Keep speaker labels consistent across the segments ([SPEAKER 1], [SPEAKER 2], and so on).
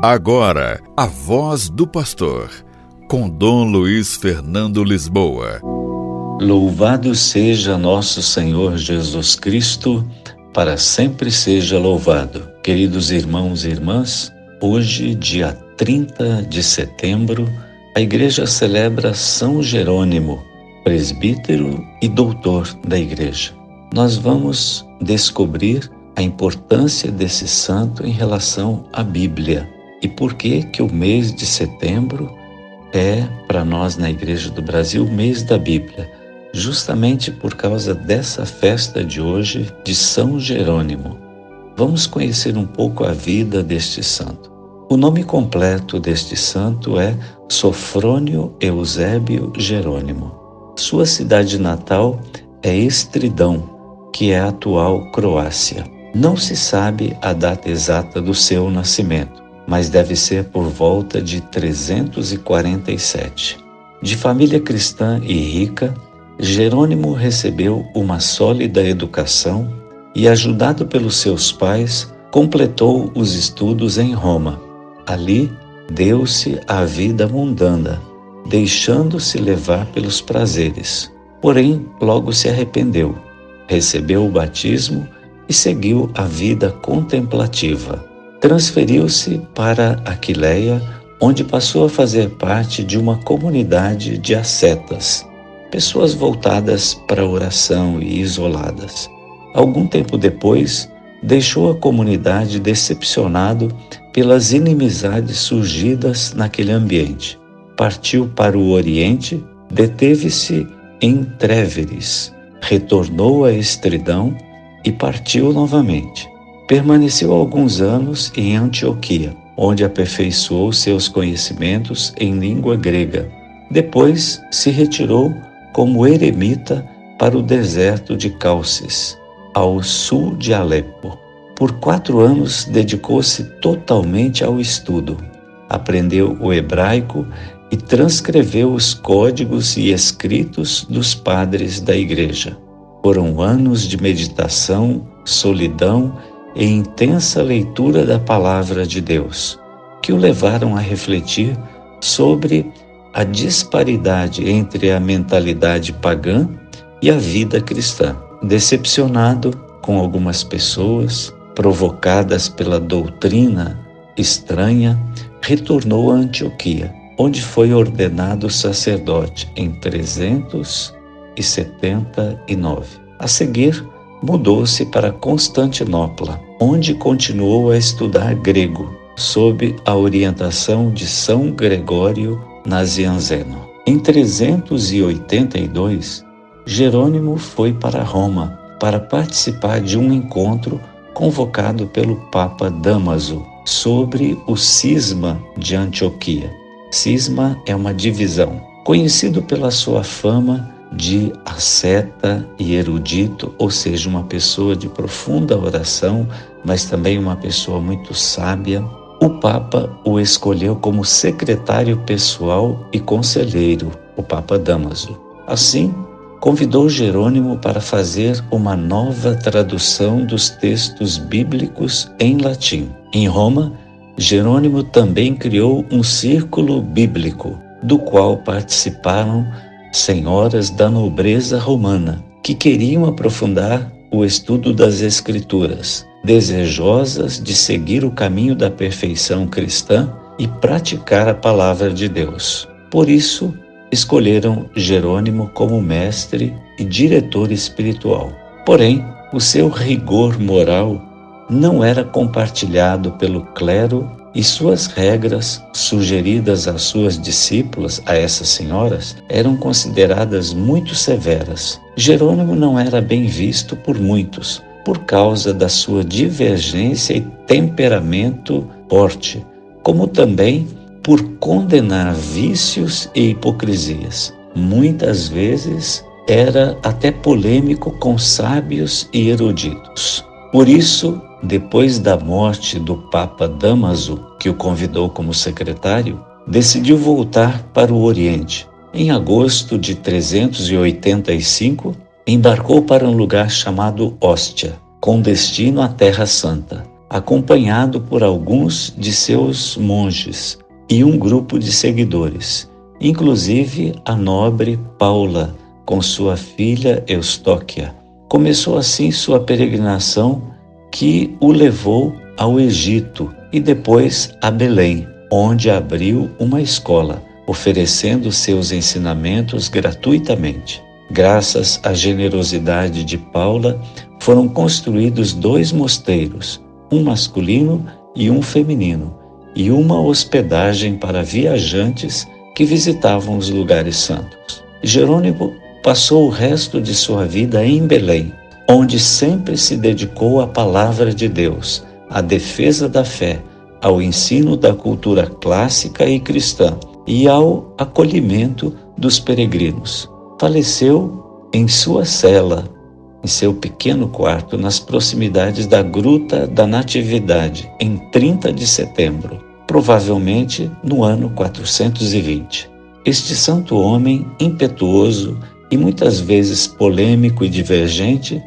[SPEAKER 1] Agora, a voz do pastor, com Dom Luiz Fernando Lisboa.
[SPEAKER 2] Louvado seja nosso Senhor Jesus Cristo, para sempre seja louvado. Queridos irmãos e irmãs, hoje, dia 30 de setembro, a Igreja celebra São Jerônimo, presbítero e doutor da Igreja. Nós vamos descobrir a importância desse santo em relação à Bíblia e por que o mês de setembro é, para nós na Igreja do Brasil, o mês da Bíblia, justamente por causa dessa festa de hoje de São Jerônimo. Vamos conhecer um pouco a vida deste santo. O nome completo deste santo é Sofrônio Eusébio Jerônimo. Sua cidade natal é Estridão, que é a atual Croácia. Não se sabe a data exata do seu nascimento, mas deve ser por volta de 347. De família cristã e rica, Jerônimo recebeu uma sólida educação e, ajudado pelos seus pais, completou os estudos em Roma. Ali, deu-se à vida mundana, deixando-se levar pelos prazeres. Porém, logo se arrependeu, recebeu o batismo e seguiu a vida contemplativa. Transferiu-se para Aquileia, onde passou a fazer parte de uma comunidade de ascetas, pessoas voltadas para a oração e isoladas. Algum tempo depois, deixou a comunidade decepcionado pelas inimizades surgidas naquele ambiente. Partiu para o Oriente, deteve-se em Tréveris, retornou a Estridão e partiu novamente. Permaneceu alguns anos em Antioquia, onde aperfeiçoou seus conhecimentos em língua grega. Depois se retirou como eremita para o deserto de Calcis, ao sul de Alepo. Por 4 anos dedicou-se totalmente ao estudo. Aprendeu o hebraico e transcreveu os códigos e escritos dos padres da Igreja. Foram anos de meditação, solidão e intensa leitura da Palavra de Deus, que o levaram a refletir sobre a disparidade entre a mentalidade pagã e a vida cristã. Decepcionado com algumas pessoas, provocadas pela doutrina estranha, retornou a Antioquia, onde foi ordenado sacerdote em 379. A seguir, mudou-se para Constantinopla, onde continuou a estudar grego, sob a orientação de São Gregório Nazianzeno. Em 382, Jerônimo foi para Roma para participar de um encontro convocado pelo Papa Dámaso sobre o cisma de Antioquia. Cisma é uma divisão. Conhecido pela sua fama de asceta e erudito, ou seja, uma pessoa de profunda oração, mas também uma pessoa muito sábia, o Papa o escolheu como secretário pessoal e conselheiro, o Papa Dámaso. Assim, convidou Jerônimo para fazer uma nova tradução dos textos bíblicos em latim. Em Roma, Jerônimo também criou um círculo bíblico, do qual participaram senhoras da nobreza romana, que queriam aprofundar o estudo das Escrituras, desejosas de seguir o caminho da perfeição cristã e praticar a palavra de Deus. Por isso, escolheram Jerônimo como mestre e diretor espiritual. Porém, o seu rigor moral não era compartilhado pelo clero e suas regras, sugeridas às suas discípulas, a essas senhoras, eram consideradas muito severas. Jerônimo não era bem visto por muitos, por causa da sua divergência e temperamento forte, como também por condenar vícios e hipocrisias. Muitas vezes era até polêmico com sábios e eruditos. Por isso, depois da morte do Papa Dámaso, que o convidou como secretário, decidiu voltar para o Oriente. Em agosto de 385, embarcou para um lugar chamado Hóstia, com destino à Terra Santa. acompanhado por alguns de seus monges e um grupo de seguidores, inclusive a nobre Paula, com sua filha Eustóquia. Começou assim sua peregrinação, que o levou ao Egito e depois a Belém, onde abriu uma escola, oferecendo seus ensinamentos gratuitamente. Graças à generosidade de Paula, foram construídos 2 mosteiros, um masculino e um feminino, e uma hospedagem para viajantes que visitavam os lugares santos. Jerônimo passou o resto de sua vida em Belém, onde sempre se dedicou à palavra de Deus, à defesa da fé, ao ensino da cultura clássica e cristã e ao acolhimento dos peregrinos. Faleceu em sua cela, em seu pequeno quarto, nas proximidades da Gruta da Natividade, em 30 de setembro, provavelmente no ano 420. Este santo homem, impetuoso e muitas vezes polêmico e divergente,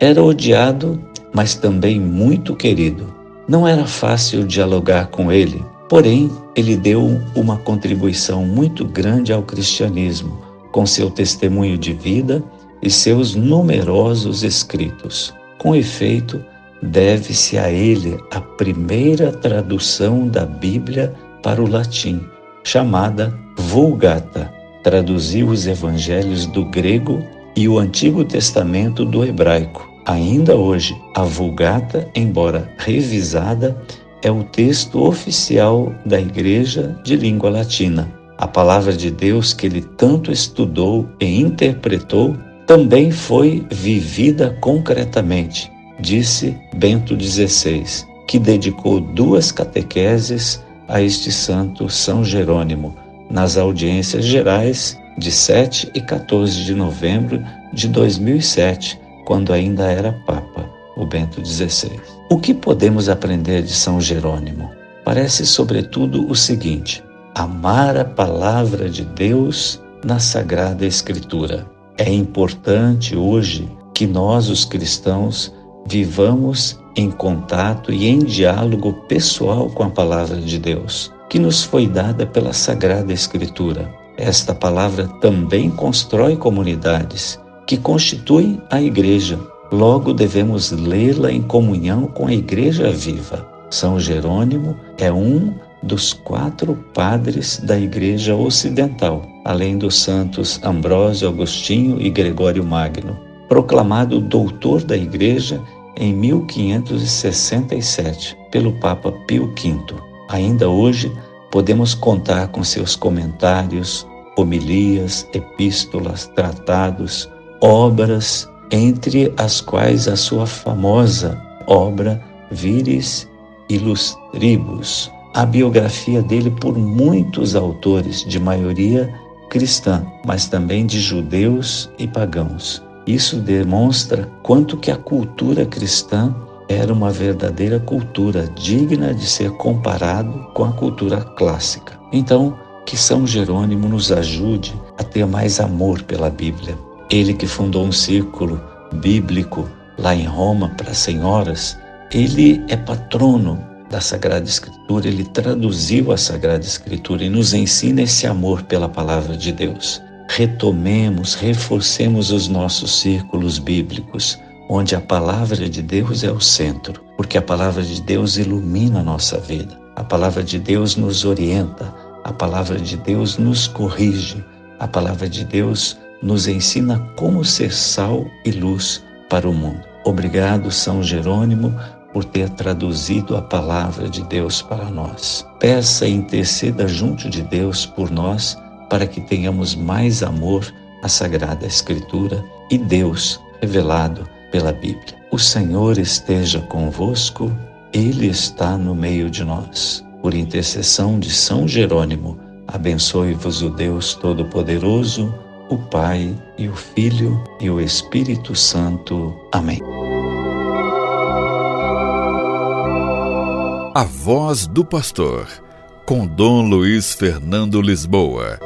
[SPEAKER 2] era odiado, mas também muito querido. Não era fácil dialogar com ele, porém, ele deu uma contribuição muito grande ao cristianismo, com seu testemunho de vida e seus numerosos escritos. Com efeito, deve-se a ele a primeira tradução da Bíblia para o latim, chamada Vulgata. Traduziu os evangelhos do grego e o Antigo Testamento do hebraico. Ainda hoje, a Vulgata, embora revisada, é o texto oficial da Igreja de língua latina. A palavra de Deus que ele tanto estudou e interpretou também foi vivida concretamente, disse Bento XVI, que dedicou 2 catequeses a este santo São Jerônimo, nas audiências gerais de 7 e 14 de novembro de 2007, quando ainda era Papa, o Bento XVI. O que podemos aprender de São Jerônimo? Parece, sobretudo, o seguinte: amar a palavra de Deus na Sagrada Escritura. É importante hoje que nós, os cristãos, vivamos em contato e em diálogo pessoal com a palavra de Deus, que nos foi dada pela Sagrada Escritura. Esta palavra também constrói comunidades, que constituem a Igreja. Logo, devemos lê-la em comunhão com a Igreja viva. São Jerônimo é um dos 4 padres da Igreja Ocidental, além dos santos Ambrósio, Agostinho e Gregório Magno. Proclamado doutor da Igreja em 1567 pelo Papa Pio V. Ainda hoje, podemos contar com seus comentários, homilias, epístolas, tratados, obras, entre as quais a sua famosa obra Viris Illustribus, a biografia dele por muitos autores, de maioria cristã, mas também de judeus e pagãos. Isso demonstra quanto que a cultura cristã era uma verdadeira cultura, digna de ser comparado com a cultura clássica. Então, que São Jerônimo nos ajude a ter mais amor pela Bíblia. Ele que fundou um círculo bíblico lá em Roma para senhoras, ele é patrono da Sagrada Escritura, ele traduziu a Sagrada Escritura e nos ensina esse amor pela palavra de Deus. Retomemos, reforcemos os nossos círculos bíblicos, onde a palavra de Deus é o centro, porque a palavra de Deus ilumina a nossa vida, a palavra de Deus nos orienta, a palavra de Deus nos corrige, a palavra de Deus nos ensina como ser sal e luz para o mundo. Obrigado, São Jerônimo, por ter traduzido a palavra de Deus para nós. Peça e interceda junto de Deus por nós, para que tenhamos mais amor à Sagrada Escritura e Deus revelado pela Bíblia. O Senhor esteja convosco, Ele está no meio de nós. Por intercessão de São Jerônimo, abençoe-vos o Deus Todo-Poderoso, o Pai e o Filho e o Espírito Santo. Amém.
[SPEAKER 1] A Voz do Pastor, com Dom Luiz Fernando Lisboa.